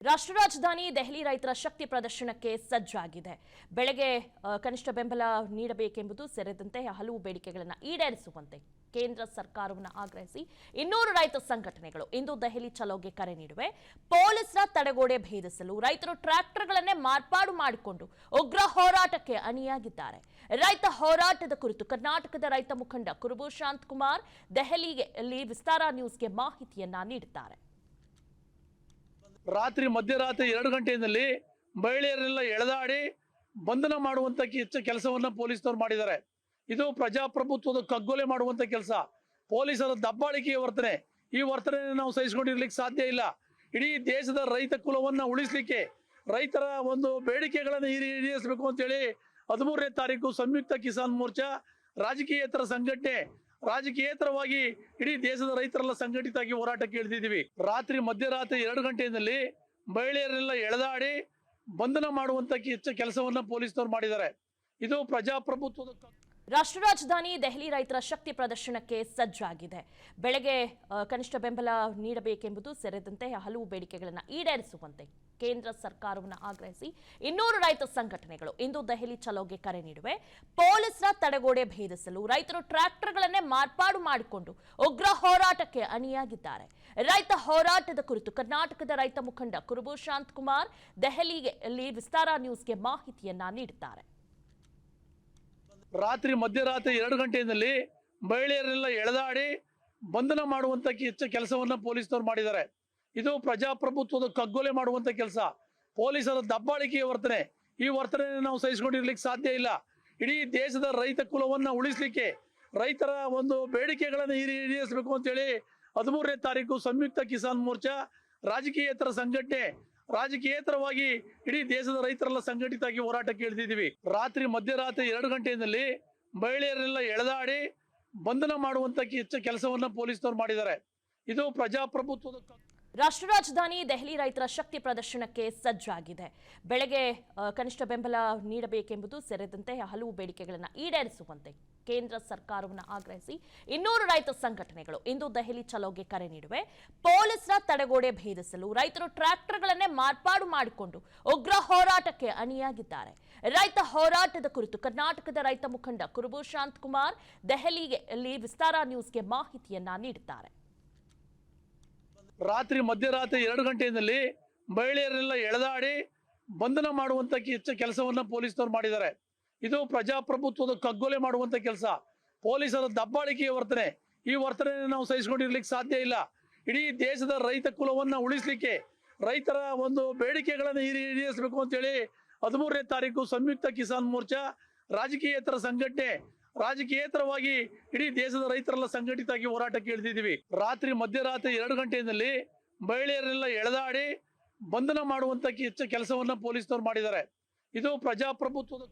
ರಾಷ್ಟ್ರ ರಾಜಧಾನಿ ದೆಹಲಿ ರೈತರ ಶಕ್ತಿ ಪ್ರದರ್ಶನಕ್ಕೆ ಸಜ್ಜಾಗಿದೆ. ಬೆಳೆಗೆ ಕನಿಷ್ಠ ಬೆಂಬಲ ನೀಡಬೇಕೆಂಬುದು ಸೇರಿದಂತೆ ಹಲವು ಬೇಡಿಕೆಗಳನ್ನು ಈಡೇರಿಸುವಂತೆ ಕೇಂದ್ರ ಸರ್ಕಾರವನ್ನು ಆಗ್ರಹಿಸಿ 200 ರೈತ ಸಂಘಟನೆಗಳು ಇಂದು ದೆಹಲಿ ಚಲೋಗೆ ಕರೆ ನೀಡಿವೆ. ಪೊಲೀಸರ ತಡೆಗೋಡೆ ಭೇದಿಸಲು ರೈತರು ಟ್ರ್ಯಾಕ್ಟರ್ಗಳನ್ನೇ ಮಾರ್ಪಾಡು ಮಾಡಿಕೊಂಡು ಉಗ್ರ ಹೋರಾಟಕ್ಕೆ ಅಣಿಯಾಗಿದ್ದಾರೆ. ರೈತ ಹೋರಾಟದ ಕುರಿತು ಕರ್ನಾಟಕದ ರೈತ ಮುಖಂಡ ಕುರುಬು ಶಾಂತಕುಮಾರ್ ದೆಹಲಿಯಲ್ಲಿ ವಿಸ್ತಾರ ನ್ಯೂಸ್ಗೆ ಮಾಹಿತಿಯನ್ನ ನೀಡಿದ್ದಾರೆ. ರಾತ್ರಿ ಮಧ್ಯರಾತ್ರಿ 2 ಗಂಟೆಯಲ್ಲಿ ಮಹಿಳೆಯರೆಲ್ಲ ಎಳೆದಾಡಿ ಬಂಧನ ಮಾಡುವಂತ ಕೆಲಸವನ್ನ ಪೊಲೀಸರು ಮಾಡಿದ್ದಾರೆ. ಇದು ಪ್ರಜಾಪ್ರಭುತ್ವದ ಕಗ್ಗೊಲೆ ಮಾಡುವಂತ ಕೆಲಸ. ಪೊಲೀಸರ ದಬ್ಬಾಳಿಕೆಯ ವರ್ತನೆ, ಈ ವರ್ತನೆ ನಾವು ಸಹಿಸಿಕೊಂಡಿರ್ಲಿಕ್ಕೆ ಸಾಧ್ಯ ಇಲ್ಲ. ಇಡೀ ದೇಶದ ರೈತ ಕುಲವನ್ನ ಉಳಿಸಲಿಕ್ಕೆ, ರೈತರ ಒಂದು ಬೇಡಿಕೆಗಳನ್ನು ಈಡೇರಿಸಬೇಕು ಅಂತೇಳಿ 13ನೇ ತಾರೀಕು ಸಂಯುಕ್ತ ಕಿಸಾನ್ ಮೋರ್ಚಾ ರಾಜಕೀಯೇತರ ಸಂಘಟನೆ ರಾಜಕೀಯೇತರವಾಗಿ ಇಡೀ ದೇಶದ ರೈತರೆಲ್ಲ ಸಂಘಟಿತವಾಗಿ ಹೋರಾಟಕ್ಕೆ ಇಳಿದಿದ್ದೀವಿ. ರಾತ್ರಿ ಮಧ್ಯರಾತ್ರಿ 2 ಗಂಟೆಯಲ್ಲಿ ಮಹಿಳೆಯರೆಲ್ಲ ಎಳೆದಾಡಿ ಬಂಧನ ಮಾಡುವಂತ ಕೆಲಸವನ್ನ ಪೊಲೀಸರು ಮಾಡಿದ್ದಾರೆ. ಇದು ಪ್ರಜಾಪ್ರಭುತ್ವದ ರಾಷ್ಟ್ರ ರಾಜಧಾನಿ ದೆಹಲಿ ರೈತರ ಶಕ್ತಿ ಪ್ರದರ್ಶನಕ್ಕೆ ಸಜ್ಜಾಗಿದೆ. ಬೆಳೆಗೆ ಕನಿಷ್ಠ ಬೆಂಬಲ ನೀಡಬೇಕೆಂಬುದು ಸೇರಿದಂತೆ ಹಲವು ಬೇಡಿಕೆಗಳನ್ನು ಈಡೇರಿಸುವಂತೆ ಕೇಂದ್ರ ಸರ್ಕಾರವನ್ನು ಆಗ್ರಹಿಸಿ 200 ರೈತ ಸಂಘಟನೆಗಳು ಇಂದು ದೆಹಲಿ ಚಲೋಗೆ ಕರೆ ನೀಡಿವೆ. ಪೊಲೀಸರ ತಡೆಗೋಡೆ ಭೇದಿಸಲು ರೈತರು ಟ್ರ್ಯಾಕ್ಟರ್ಗಳನ್ನೇ ಮಾರ್ಪಾಡು ಮಾಡಿಕೊಂಡು ಉಗ್ರ ಹೋರಾಟಕ್ಕೆ ಅಣಿಯಾಗಿದ್ದಾರೆ. ರೈತ ಹೋರಾಟದ ಕುರಿತು ಕರ್ನಾಟಕದ ರೈತ ಮುಖಂಡ ಕುರುಬು ಶಾಂತಕುಮಾರ್ ದೆಹಲಿಯಲ್ಲಿ ವಿಸ್ತಾರ ನ್ಯೂಸ್ಗೆ ಮಾಹಿತಿಯನ್ನ ನೀಡಿದ್ದಾರೆ. ರಾತ್ರಿ ಮಧ್ಯರಾತ್ರಿ 2 ಗಂಟೆಯಲ್ಲಿ ಮಹಿಳೆಯರೆಲ್ಲ ಎಳೆದಾಡಿ ಬಂಧನ ಮಾಡುವಂತ ಕೆಲಸವನ್ನ ಪೊಲೀಸರು ಮಾಡಿದ್ದಾರೆ. ಇದು ಪ್ರಜಾಪ್ರಭುತ್ವದ ಕಗ್ಗೊಲೆ ಮಾಡುವಂತ ಕೆಲಸ. ಪೊಲೀಸರ ದಬ್ಬಾಳಿಕೆಯ ವರ್ತನೆ, ಈ ವರ್ತನೆ ನಾವು ಸಹಿಸಿಕೊಂಡಿರ್ಲಿಕ್ಕೆ ಸಾಧ್ಯ ಇಲ್ಲ. ಇಡೀ ದೇಶದ ರೈತ ಕುಲವನ್ನ ಉಳಿಸಲಿಕ್ಕೆ, ರೈತರ ಒಂದು ಬೇಡಿಕೆಗಳನ್ನು ಈಡೇರಿಸಬೇಕು ಅಂತೇಳಿ 13ನೇ ತಾರೀಕು ಸಂಯುಕ್ತ ಕಿಸಾನ್ ಮೋರ್ಚಾ ರಾಜಕೀಯೇತರ ಸಂಘಟನೆ ರಾಜಕೀಯೇತರವಾಗಿ ಇಡೀ ದೇಶದ ರೈತರೆಲ್ಲ ಸಂಘಟಿತವಾಗಿ ಹೋರಾಟಕ್ಕೆ ಇಳಿದಿದ್ದೀವಿ. ರಾತ್ರಿ ಮಧ್ಯರಾತ್ರಿ 2 ಗಂಟೆಯಲ್ಲಿ ಮಹಿಳೆಯರೆಲ್ಲ ಎಳೆದಾಡಿ ಬಂಧನ ಮಾಡುವಂತ ಕೆಲಸವನ್ನ ಪೊಲೀಸರು ಮಾಡಿದ್ದಾರೆ. ಇದು ಪ್ರಜಾಪ್ರಭುತ್ವದ ರಾಷ್ಟ್ರ ರಾಜಧಾನಿ ದೆಹಲಿ ರೈತರ ಶಕ್ತಿ ಪ್ರದರ್ಶನಕ್ಕೆ ಸಜ್ಜಾಗಿದೆ. ಬೆಳೆಗೆ ಕನಿಷ್ಠ ಬೆಂಬಲ ನೀಡಬೇಕೆಂಬುದು ಸೇರಿದಂತೆ ಹಲವು ಬೇಡಿಕೆಗಳನ್ನು ಈಡೇರಿಸುವಂತೆ ಕೇಂದ್ರ ಸರ್ಕಾರವನ್ನು ಆಗ್ರಹಿಸಿ 200 ರೈತ ಸಂಘಟನೆಗಳು ಇಂದು ದೆಹಲಿ ಚಲೋಗೆ ಕರೆ ನೀಡಿವೆ. ಪೊಲೀಸರ ತಡೆಗೋಡೆ ಭೇದಿಸಲು ರೈತರು ಟ್ರ್ಯಾಕ್ಟರ್ಗಳನ್ನೇ ಮಾರ್ಪಾಡು ಮಾಡಿಕೊಂಡು ಉಗ್ರ ಹೋರಾಟಕ್ಕೆ ಅಣಿಯಾಗಿದ್ದಾರೆ. ರೈತ ಹೋರಾಟದ ಕುರಿತು ಕರ್ನಾಟಕದ ರೈತ ಮುಖಂಡ ಕುರುಬು ಶಾಂತಕುಮಾರ್ ದೆಹಲಿಯಲ್ಲಿ ವಿಸ್ತಾರ ನ್ಯೂಸ್ಗೆ ಮಾಹಿತಿಯನ್ನ ನೀಡಿದ್ದಾರೆ. ರಾತ್ರಿ ಮಧ್ಯರಾತ್ರಿ 2 ಗಂಟೆಯಲ್ಲಿ ಮಹಿಳೆಯರೆಲ್ಲ ಎಳೆದಾಡಿ ಬಂಧನ ಮಾಡುವಂತ ಕೆಲಸವನ್ನ ಪೊಲೀಸರು ಮಾಡಿದ್ದಾರೆ. ಇದು ಪ್ರಜಾಪ್ರಭುತ್ವದ ಕಗ್ಗೊಲೆ ಮಾಡುವಂತ ಕೆಲಸ. ಪೊಲೀಸರ ದಬ್ಬಾಳಿಕೆಯ ವರ್ತನೆ, ಈ ವರ್ತನೆ ನಾವು ಸಹಿಸಿಕೊಂಡಿರ್ಲಿಕ್ಕೆ ಸಾಧ್ಯ ಇಲ್ಲ. ಇಡೀ ದೇಶದ ರೈತ ಕುಲವನ್ನ ಉಳಿಸಲಿಕ್ಕೆ, ರೈತರ ಒಂದು ಬೇಡಿಕೆಗಳನ್ನು ಈಡೇರಿಸಬೇಕು ಅಂತೇಳಿ 13ನೇ ತಾರೀಕು ಸಂಯುಕ್ತ ಕಿಸಾನ್ ಮೋರ್ಚಾ ರಾಜಕೀಯೇತರ ಸಂಘಟನೆ ರಾಜಕೀಯೇತರವಾಗಿ ಇಡೀ ದೇಶದ ರೈತರೆಲ್ಲ ಸಂಘಟಿತವಾಗಿ ಹೋರಾಟಕ್ಕೆ ಇಳಿದಿದ್ದೀವಿ. ರಾತ್ರಿ ಮಧ್ಯರಾತ್ರಿ 2 ಗಂಟೆಯಲ್ಲಿ ಮಹಿಳೆಯರೆಲ್ಲ ಎಳೆದಾಡಿ ಬಂಧನ ಮಾಡುವಂತ ಕೆಲಸವನ್ನ ಪೊಲೀಸರು ಮಾಡಿದ್ದಾರೆ. ಇದು ಪ್ರಜಾಪ್ರಭುತ್ವದ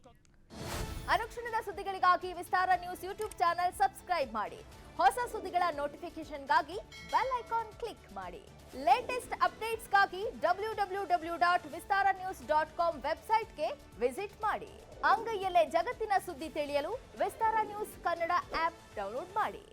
ಅನುಕ್ಷಣದ ಸುದ್ದಿಗಳಿಗಾಗಿ ವಿಸ್ತಾರ ನ್ಯೂಸ್ ಯೂಟ್ಯೂಬ್ ಚಾನೆಲ್ ಸಬ್ಸ್ಕ್ರೈಬ್ ಮಾಡಿ. ಹೊಸ ಸುದ್ದಿಗಳ ನೋಟಿಫಿಕೇಶನ್ಗಾಗಿ ಬೆಲ್ ಐಕಾನ್ ಕ್ಲಿಕ್ ಮಾಡಿ. ಲೇಟೆಸ್ಟ್ ಅಪ್ಡೇಟ್ಸ್ಗಾಗಿ www.vistaranews.com ವೆಬ್ಸೈಟ್ಗೆ ವಿಸಿಟ್ ಮಾಡಿ. ಅಂಗೈಯಲ್ಲೇ ಜಗತ್ತಿನ ಸುದ್ದಿ ತಿಳಿಯಲು ವಿಸ್ತಾರ ನ್ಯೂಸ್ ಕನ್ನಡ ಆಪ್ ಡೌನ್ಲೋಡ್ ಮಾಡಿ.